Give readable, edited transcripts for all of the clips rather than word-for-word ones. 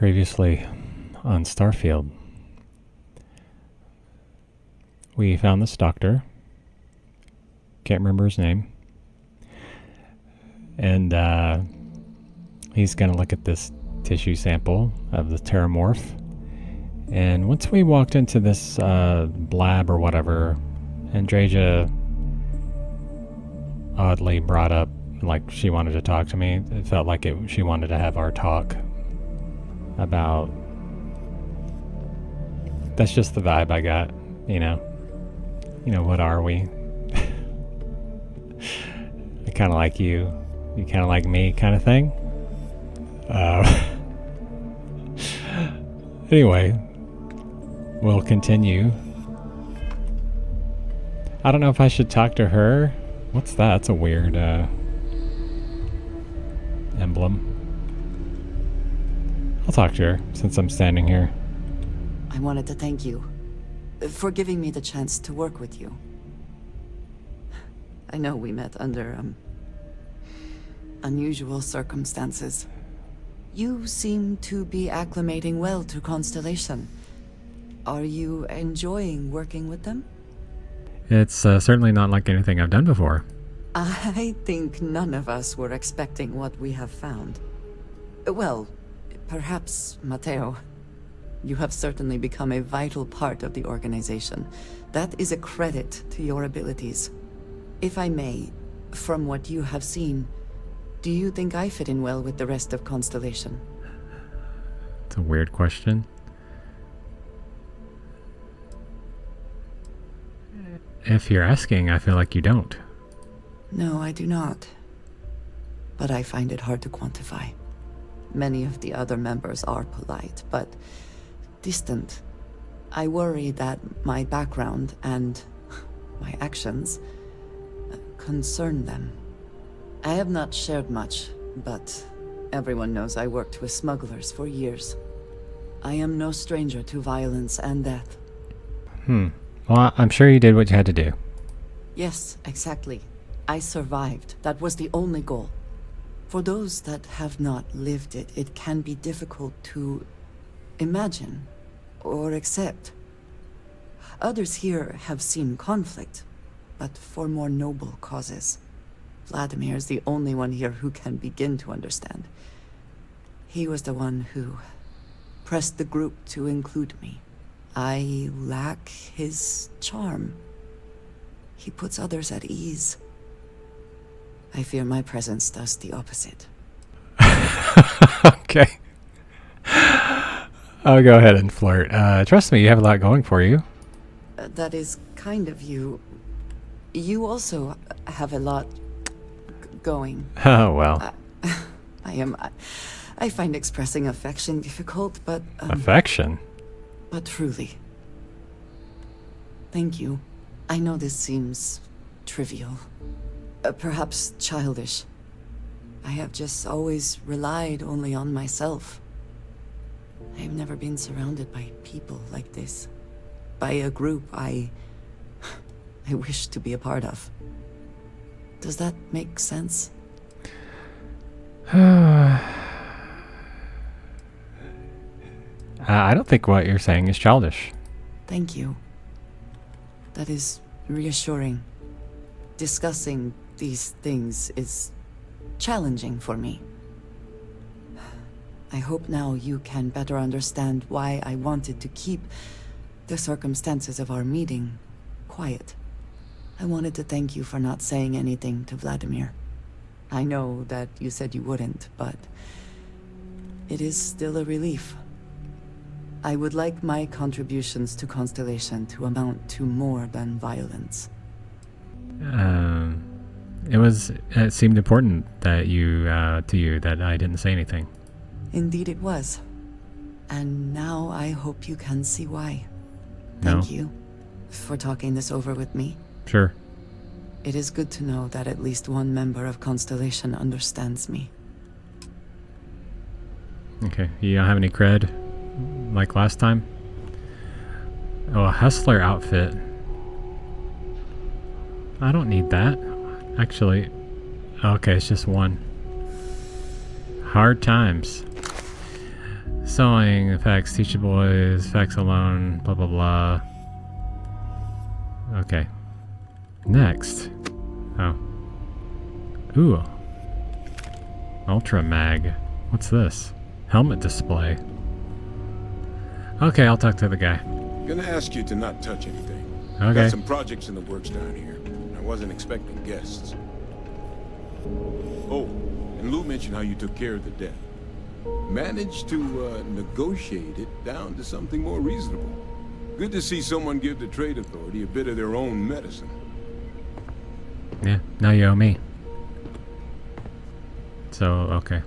Previously on Starfield, we found this doctor. Can't remember his name. And he's going to look at this tissue sample of the pteramorph. And once we walked into this lab or whatever, Andreja oddly brought up like she wanted to talk to me. It felt like she wanted to have our talk about... That's just the vibe I got, you know, what are we? I kind of like you kind of like me kind of thing. Anyway, we'll continue. I don't know if I should talk to her. What's that? That's a weird emblem. I'll talk to her since I'm standing here. I wanted to thank you for giving me the chance to work with you. I know we met under unusual circumstances. You seem to be acclimating well to Constellation. Are you enjoying working with them? It's certainly not like anything I've done before. I think none of us were expecting what we have found. Well, perhaps Matteo. You have certainly become a vital part of the organization. That is a credit to your abilities. If I may, from what you have seen, do you think I fit in well with the rest of Constellation? It's a weird question. If you're asking, I feel like you don't. No, I do not. But I find it hard to quantify. Many of the other members are polite, but distant. I worry that my background and my actions concern them. I have not shared much, but everyone knows I worked with smugglers for years. I am no stranger to violence and death. Well, I'm sure you did what you had to do. Yes, exactly. I survived. That was the only goal. For those that have not lived it, it can be difficult to imagine or accept. Others here have seen conflict, but for more noble causes. Vladimir is the only one here who can begin to understand. He was the one who pressed the group to include me. I lack his charm. He puts others at ease. I fear my presence does the opposite. Okay. I'll go ahead and flirt. Trust me, you have a lot going for you. That is kind of you. You also have a lot going. Oh, well. I find expressing affection difficult, but... Affection? But truly. Thank you. I know this seems trivial. Perhaps childish. I have just always relied only on myself. I have never been surrounded by people like this. By a group I wish to be a part of. Does that make sense? I don't think what you're saying is childish. Thank you. That is reassuring. Discussing these things is challenging for me. I hope now you can better understand why I wanted to keep the circumstances of our meeting quiet. I wanted to thank you for not saying anything to Vladimir. I know that you said you wouldn't, but it is still a relief. I would like my contributions to Constellation to amount to more than violence. It seemed important that to you that I didn't say anything. Indeed it was. And now I hope you can see why. No. Thank you for talking this over with me. Sure. It is good to know that at least one member of Constellation understands me. Okay, you don't have any cred like last time? Oh, a hustler outfit. I don't need that. Actually, okay, it's just one. Hard times. Sewing effects, teach the boys, effects alone, blah blah blah. Okay. Next. Oh. Ooh. Ultra Mag. What's this? Helmet display. Okay, I'll talk to the guy. Gonna ask you to not touch anything. Okay. Got some projects in the works down here. I wasn't expecting guests. Oh, and Lou mentioned how you took care of the debt. Managed to negotiate it down to something more reasonable. Good to see someone give the Trade Authority a bit of their own medicine. Yeah, now you owe me. So, okay.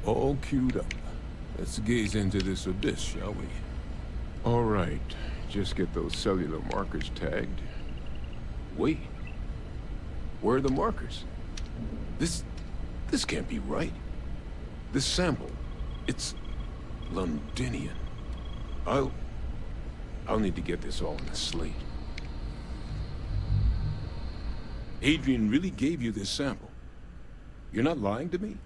All queued up. Let's gaze into this abyss, shall we? All right, just get those cellular markers tagged. Wait, where are the markers? This can't be right. This sample, it's Londinian. I'll need to get this all in a slate. Adrian really gave you this sample. You're not lying to me?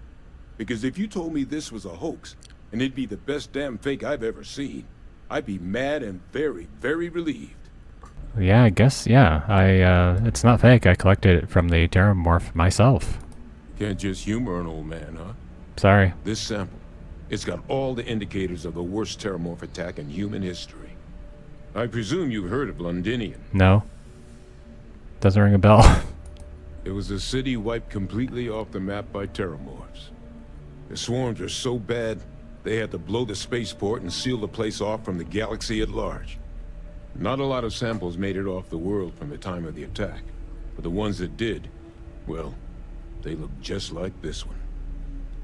Because if you told me this was a hoax, and it'd be the best damn fake I've ever seen, I'd be mad and very, very relieved. Yeah, I guess, yeah. It's not fake. I collected it from the Terramorph myself. Can't just humor an old man, huh? Sorry. This sample, it's got all the indicators of the worst Terramorph attack in human history. I presume you've heard of Londinian. No. Doesn't ring a bell. It was a city wiped completely off the map by Terramorphs. The swarms were so bad, they had to blow the spaceport and seal the place off from the galaxy at large. Not a lot of samples made it off the world from the time of the attack, but the ones that did, well, they look just like this one.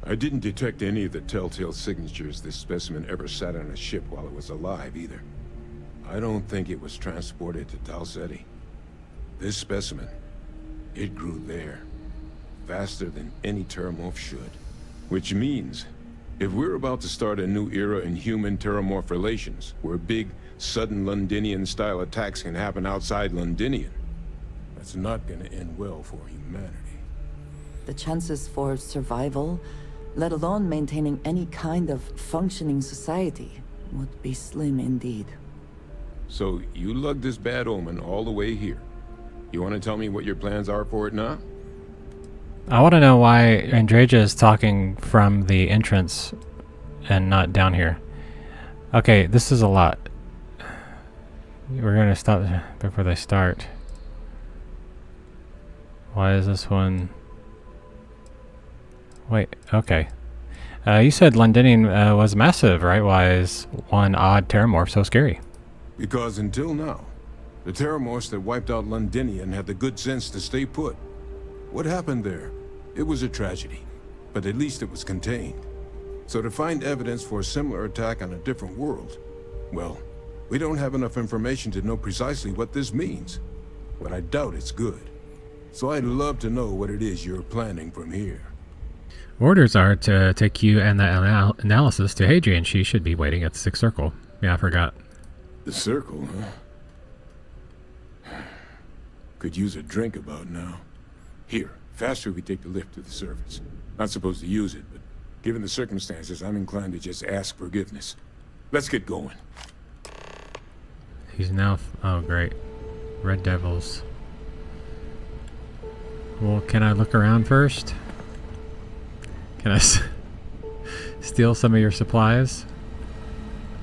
I didn't detect any of the telltale signatures this specimen ever sat on a ship while it was alive, either. I don't think it was transported to Talsetti. This specimen, it grew there, faster than any Terramorph should. Which means, if we're about to start a new era in human-Terramorph relations, where big, sudden Londinian-style attacks can happen outside Londinian, that's not gonna end well for humanity. The chances for survival, let alone maintaining any kind of functioning society, would be slim indeed. So, you lugged this bad omen all the way here. You want to tell me what your plans are for it now? I want to know why Andreja is talking from the entrance and not down here. Okay, this is a lot. We're going to stop before they start. Why is this one... Wait, okay. You said Londinian was massive, right? Why is one odd Terramorph so scary? Because until now, the Terramorphs that wiped out Londinian had the good sense to stay put. What happened there? It was a tragedy, but at least it was contained. So to find evidence for a similar attack on a different world, well, we don't have enough information to know precisely what this means. But I doubt it's good. So I'd love to know what it is you're planning from here. Orders are to take you and the analysis to Hadrian. She should be waiting at the 6th circle. Yeah, I forgot. The circle, huh? Could use a drink about now. Here, faster we take the lift to the surface. Not supposed to use it, but given the circumstances, I'm inclined to just ask forgiveness. Let's get going. He's now... oh, great. Red Devils. Well, can I look around first? Can I steal some of your supplies?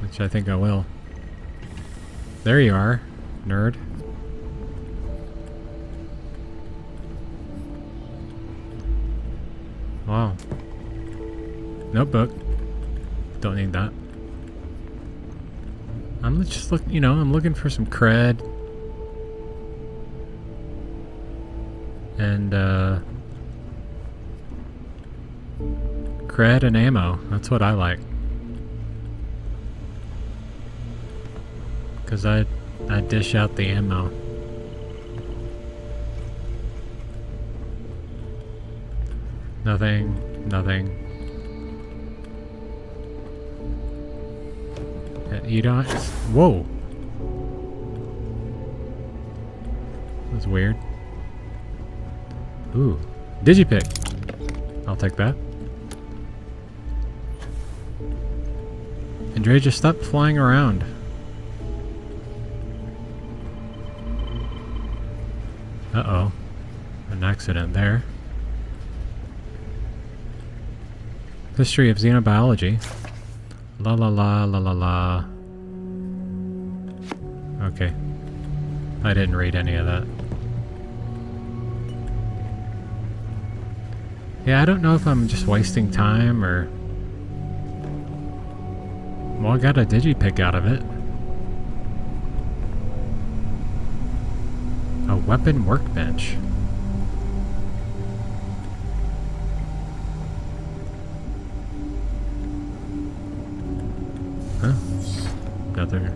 Which I think I will. There you are, nerd. Wow. Notebook. Don't need that. I'm just looking, you know, I'm looking for some cred. And, cred and ammo. That's what I like. Because I dish out the ammo. Nothing. Nothing. You don't... Whoa! That's weird. Ooh. Digipick. I'll take that. Andre, just stop flying around. Uh-oh. An accident there. History of xenobiology. La la la la la la. Okay. I didn't read any of that. Yeah, I don't know if I'm just wasting time or... Well, I got a digipick out of it. A weapon workbench. Huh? Another...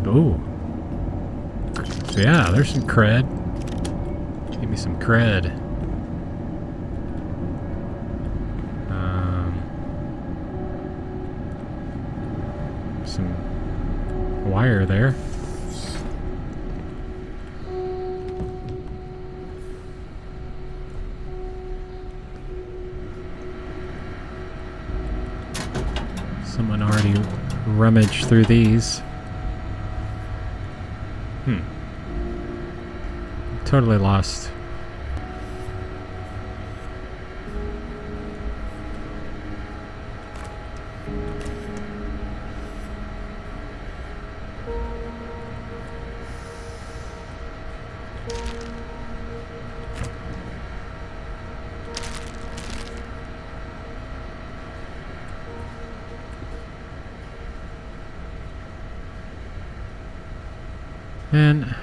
Ooh. So yeah, there's some cred. Give me some cred. Some wire there. Someone already rummaged through these. Totally lost. And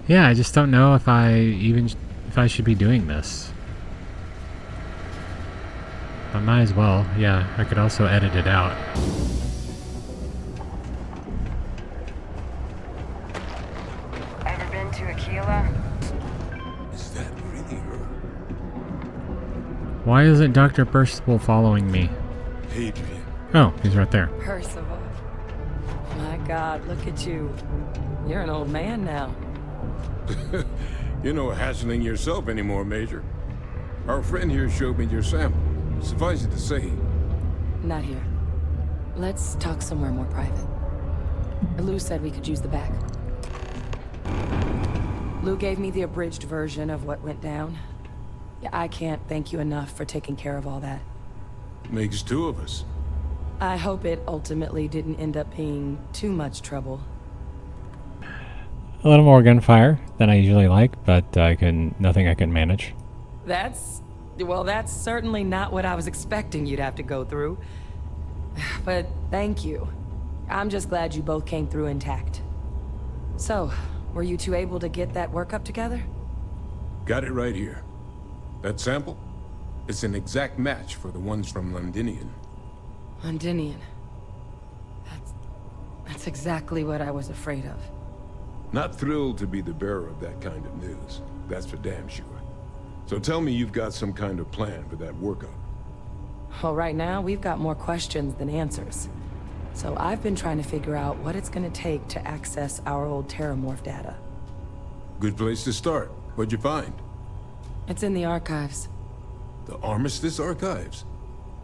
yeah, I just don't know if I should be doing this. I might as well. Yeah, I could also edit it out. Ever been to Aquila? Is that really her? Why isn't Dr. Burstable following me? Adrian. Oh, he's right there. Percival. My God, look at you. You're an old man now. You're no hassling yourself anymore, Major. Our friend here showed me your sample. Suffice it to say, Not here. Let's talk somewhere more private. Lou said we could use the back. Lou gave me the abridged version of what went down. Yeah, I can't thank you enough for taking care of all that. makes two of us. I hope it ultimately didn't end up being too much trouble. A little more gunfire than I usually like, but nothing I can manage. That's certainly not what I was expecting you'd have to go through. But thank you. I'm just glad you both came through intact. So, were you two able to get that workup together? Got it right here. That sample? It's an exact match for the ones from Londinian. Londinian. That's exactly what I was afraid of. Not thrilled to be the bearer of that kind of news. That's for damn sure. So tell me you've got some kind of plan for that workup. Well, right now, we've got more questions than answers. So I've been trying to figure out what it's gonna take to access our old Terramorph data. Good place to start. What'd you find? It's in the archives. The Armistice Archives?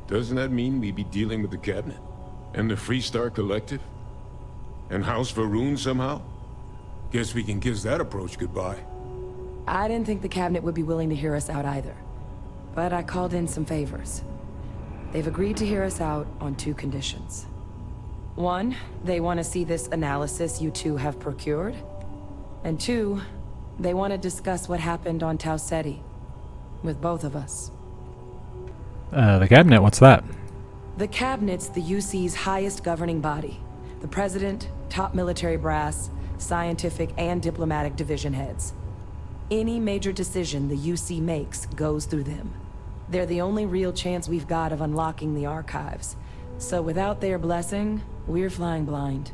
Doesn't that mean we be dealing with the Cabinet? And the Freestar Collective? And House Varun somehow? Guess we can kiss that approach goodbye. I didn't think the cabinet would be willing to hear us out either. But I called in some favors. They've agreed to hear us out on 2 conditions. 1, they want to see this analysis you two have procured. And 2, they want to discuss what happened on Tau Ceti. With both of us. The cabinet, what's that? The cabinet's the UC's highest governing body. The president, top military brass, scientific and diplomatic division heads. Any major decision the UC makes goes through them. They're the only real chance we've got of unlocking the archives. So without their blessing, we're flying blind.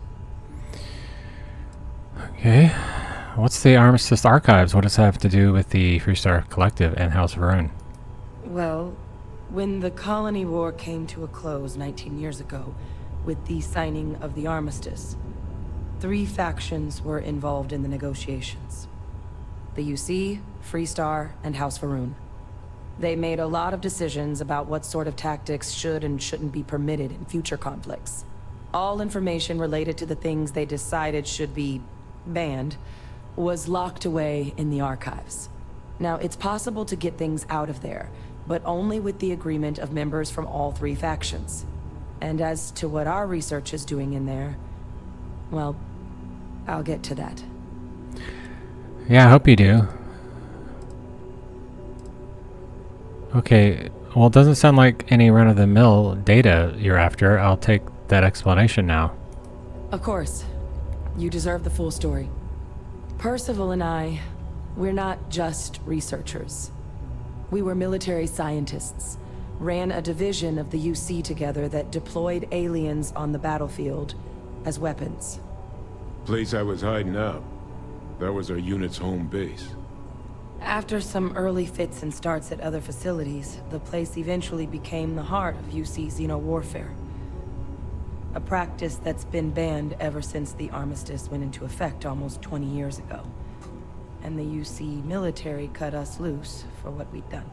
Okay. What's the Armistice Archives? What does that have to do with the Freestar Collective and House Varun? Well, when the Colony War came to a close 19 years ago, with the signing of the Armistice, 3 factions were involved in the negotiations. The UC, Freestar, and House Varun. They made a lot of decisions about what sort of tactics should and shouldn't be permitted in future conflicts. All information related to the things they decided should be banned was locked away in the archives. Now, it's possible to get things out of there, but only with the agreement of members from all three factions. And as to what our research is doing in there, well, I'll get to that. Yeah, I hope you do. Okay, well, it doesn't sound like any run-of-the-mill data you're after. I'll take that explanation now. Of course. You deserve the full story. Percival and I, we're not just researchers. We were military scientists, ran a division of the UC together that deployed aliens on the battlefield as weapons. Place I was hiding out. That was our unit's home base. After some early fits and starts at other facilities, the place eventually became the heart of UC xeno-warfare. A practice that's been banned ever since the armistice went into effect almost 20 years ago. And the UC military cut us loose for what we'd done.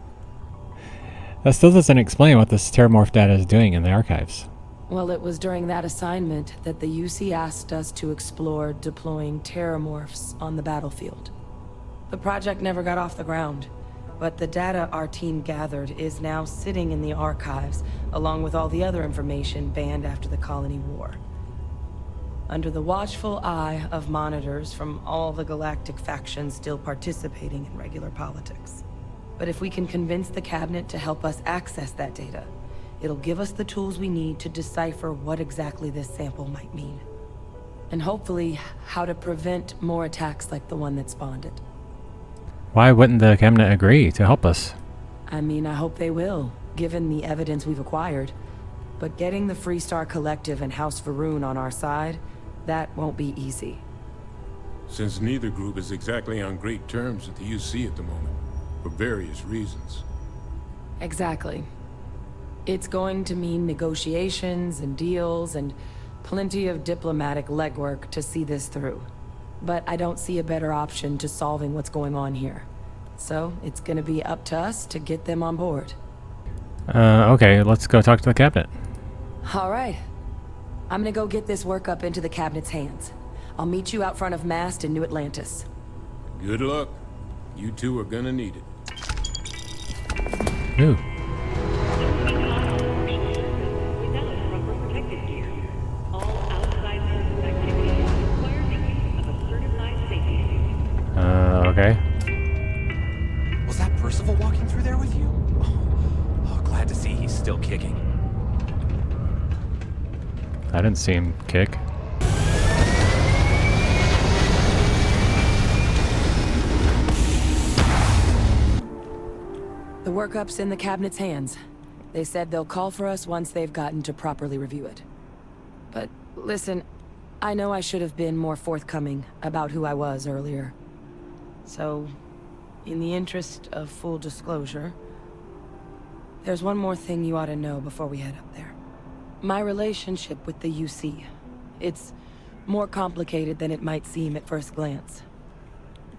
That still doesn't explain what this terramorph data is doing in the archives. Well, it was during that assignment that the UC asked us to explore deploying terramorphs on the battlefield. The project never got off the ground, but the data our team gathered is now sitting in the archives, along with all the other information banned after the Colony War. Under the watchful eye of monitors from all the galactic factions still participating in regular politics. But if we can convince the cabinet to help us access that data, it'll give us the tools we need to decipher what exactly this sample might mean. And hopefully, how to prevent more attacks like the one that spawned it. Why wouldn't the cabinet agree to help us? I mean, I hope they will, given the evidence we've acquired. But getting the Freestar Collective and House Varun on our side, that won't be easy. Since neither group is exactly on great terms with the UC at the moment, for various reasons. Exactly. It's going to mean negotiations and deals and plenty of diplomatic legwork to see this through. But I don't see a better option to solving what's going on here. So it's gonna be up to us to get them on board. Okay, let's go talk to the cabinet. All right. I'm gonna go get this work up into the cabinet's hands. I'll meet you out front of Mast in New Atlantis. Good luck. You two are gonna need it. Ooh. Okay. Was that Percival walking through there with you? Oh, glad to see he's still kicking. I didn't see him kick. The workup's in the cabinet's hands. They said they'll call for us once they've gotten to properly review it. But listen, I know I should have been more forthcoming about who I was earlier. So, in the interest of full disclosure, there's one more thing you ought to know before we head up there. My relationship with the UC. It's more complicated than it might seem at first glance.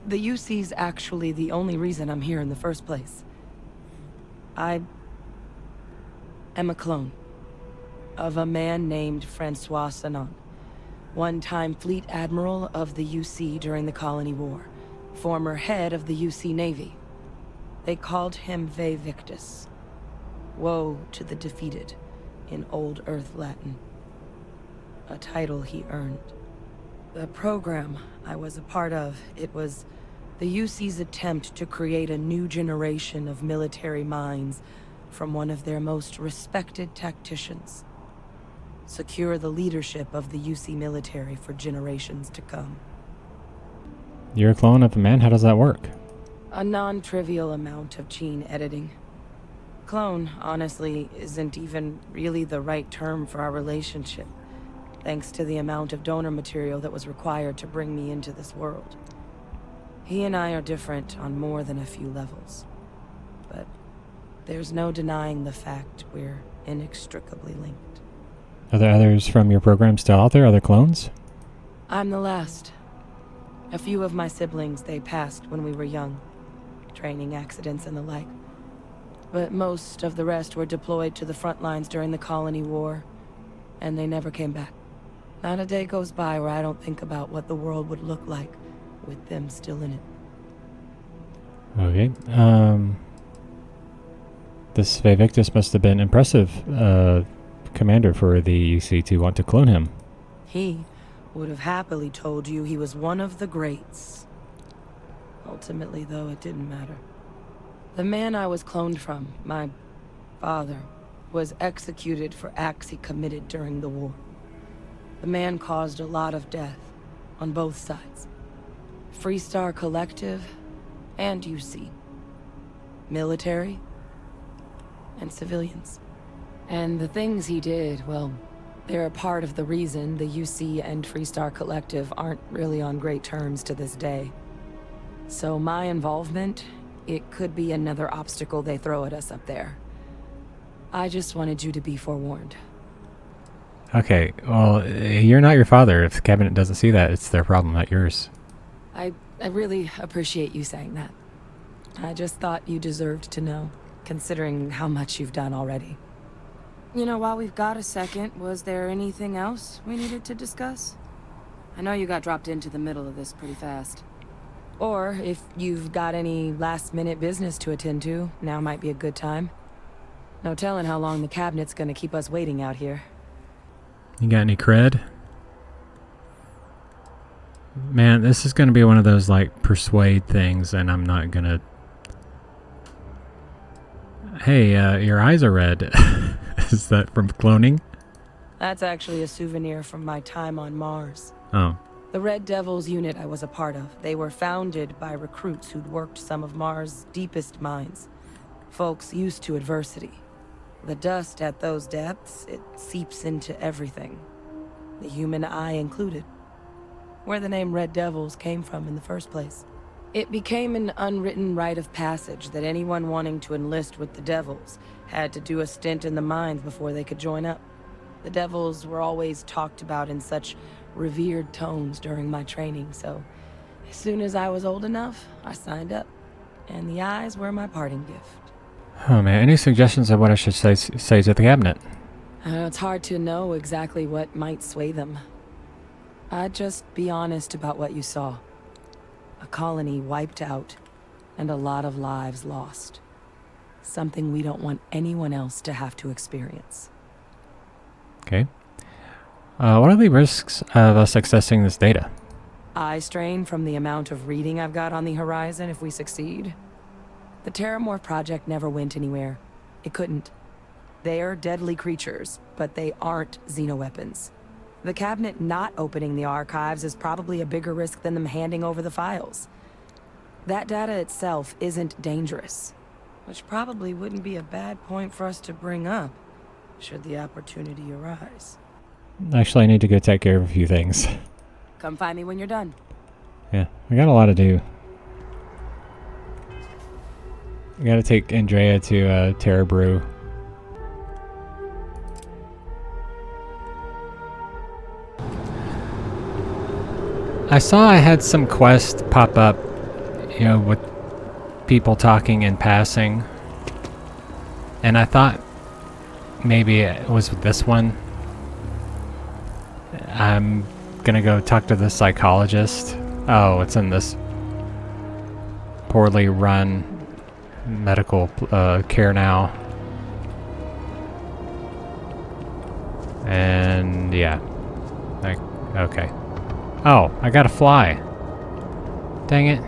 The UC's actually the only reason I'm here in the first place. I am a clone of a man named Francois Sanon, one-time fleet admiral of the UC during the Colony War. Former head of the UC Navy. They called him Ve Victus. Woe to the defeated, in Old Earth Latin. A title he earned. The program I was a part of, it was the UC's attempt to create a new generation of military minds from one of their most respected tacticians. Secure the leadership of the UC military for generations to come. You're a clone of a man? How does that work? A non-trivial amount of gene editing. Clone, honestly, isn't even really the right term for our relationship, thanks to the amount of donor material that was required to bring me into this world. He and I are different on more than a few levels, but there's no denying the fact we're inextricably linked. Are there others from your program still out there? Other clones? I'm the last. A few of my siblings, they passed when we were young. Training accidents and the like. but most of the rest were deployed to the front lines during the Colony War, and they never came back. Not a day goes by where I don't think about what the world would look like with them still in it. Okay. This Vivictus must have been impressive commander for the UC to want to clone him. He would have happily told you he was one of the greats. Ultimately, though, it didn't matter. The man I was cloned from, my father, was executed for acts he committed during the war. The man caused a lot of death on both sides. Freestar Collective and UC. Military and civilians. And the things he did, well, they're a part of the reason the UC and Freestar Collective aren't really on great terms to this day. So my involvement, it could be another obstacle they throw at us up there. I just wanted you to be forewarned. Okay, well, you're not your father. If the cabinet doesn't see that, it's their problem, not yours. I really appreciate you saying that. I just thought you deserved to know, considering how much you've done already. You know, while we've got a second, was there anything else we needed to discuss? I know you got dropped into the middle of this pretty fast. Or, if you've got any last-minute business to attend to, now might be a good time. No telling how long the cabinet's gonna keep us waiting out here. You got any cred? Man, this is going to be one of those, like, persuade things, and I'm not going to... Hey, your eyes are red. Is that from cloning? That's actually a souvenir from my time on Mars. Oh. The Red Devils unit I was a part of, they were founded by recruits who'd worked some of Mars' deepest mines. Folks used to adversity. The dust at those depths, it seeps into everything. The human eye included. Where the name Red Devils came from in the first place. It became an unwritten rite of passage that anyone wanting to enlist with the Devils had to do a stint in the mines before they could join up. The Devils were always talked about in such revered tones during my training, so as soon as I was old enough, I signed up. And the eyes were my parting gift. Oh man, any suggestions of what I should say to the cabinet? It's hard to know exactly what might sway them. I'd just be honest about what you saw. A colony wiped out, and a lot of lives lost. Something we don't want anyone else to have to experience. Okay. What are the risks of us accessing this data? Eye strain from the amount of reading I've got on the horizon if we succeed. The Terramorph project never went anywhere. It couldn't. They're deadly creatures, but they aren't xenoweapons. The cabinet not opening the archives is probably a bigger risk than them handing over the files. That data itself isn't dangerous, which probably wouldn't be a bad point for us to bring up, should the opportunity arise. Actually, I need to go take care of a few things. Come find me when you're done. Yeah, I got a lot to do. I gotta take Andrea to Terra Brew. I saw I had some quest pop up, you know, with people talking in passing. And I thought maybe it was this one. I'm gonna go talk to the psychologist. Oh, it's in this poorly run medical care now. And yeah. Okay. Oh, I gotta fly. Dang it.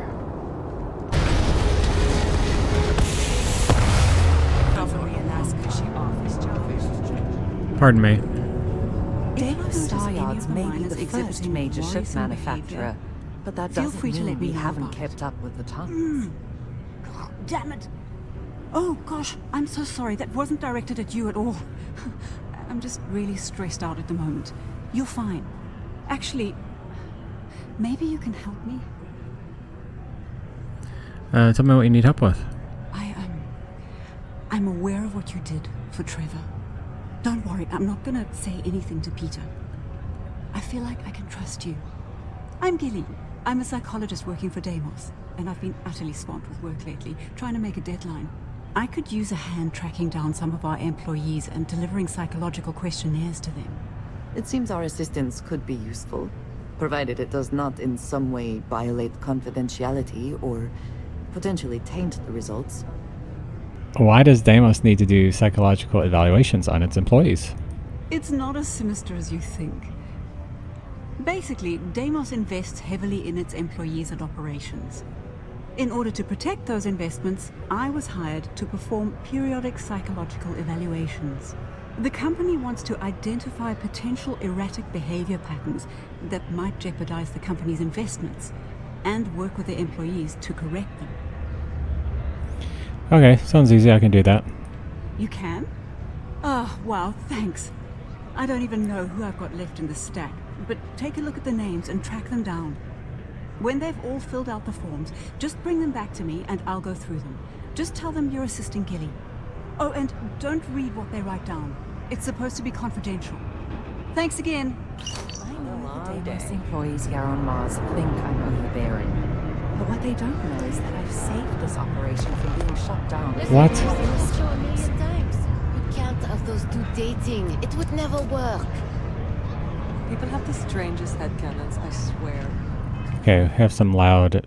Pardon me. Deimos Staryards may be the first major ship manufacturer, but that doesn't mean we haven't kept up with the times. God damn it! Oh gosh, I'm so sorry. That wasn't directed at you at all. I'm just really stressed out at the moment. You're fine. Actually, maybe you can help me? Tell me what you need help with. I'm aware of what you did for Trevor. Don't worry, I'm not gonna say anything to Peter. I feel like I can trust you. I'm Gilly. I'm a psychologist working for Deimos, and I've been utterly swamped with work lately, trying to make a deadline. I could use a hand tracking down some of our employees and delivering psychological questionnaires to them. It seems our assistance could be useful, provided it does not in some way violate confidentiality or potentially taint the results. Why does Deimos need to do psychological evaluations on its employees? It's not as sinister as you think. Basically, Deimos invests heavily in its employees and operations. In order to protect those investments, I was hired to perform periodic psychological evaluations. The company wants to identify potential erratic behavior patterns that might jeopardize the company's investments and work with their employees to correct them. Okay, sounds easy. I can do that. You can? Oh, wow, thanks. I don't even know who I've got left in the stack, but take a look at the names and track them down. When they've all filled out the forms, just bring them back to me and I'll go through them. Just tell them you're assisting Gilly. Oh, and don't read what they write down. It's supposed to be confidential. Thanks again. I know the Deimos employees here on Mars think I'm overbearing. But what they don't know is that I've saved this operation from being shut down. What? Let's show a million times. You can't have those two dating. It would never work. People have the strangest headcanons, I swear. Okay, I have some loud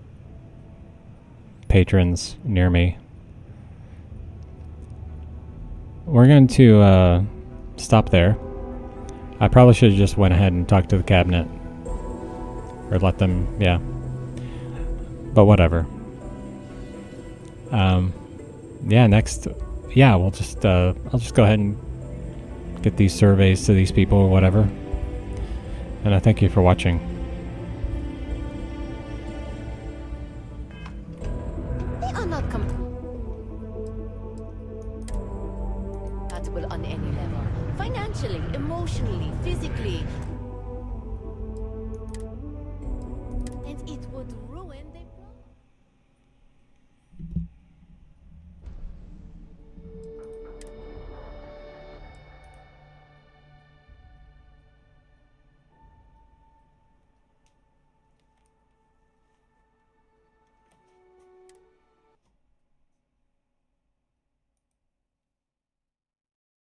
patrons near me. We're going to stop there. I probably should have just went ahead and talked to the cabinet. Or let them, yeah. But whatever. Yeah, next... Yeah, we'll just, I'll just go ahead and get these surveys to these people or whatever. And I thank you for watching. They are not compatible on any level. Financially, emotionally, physically.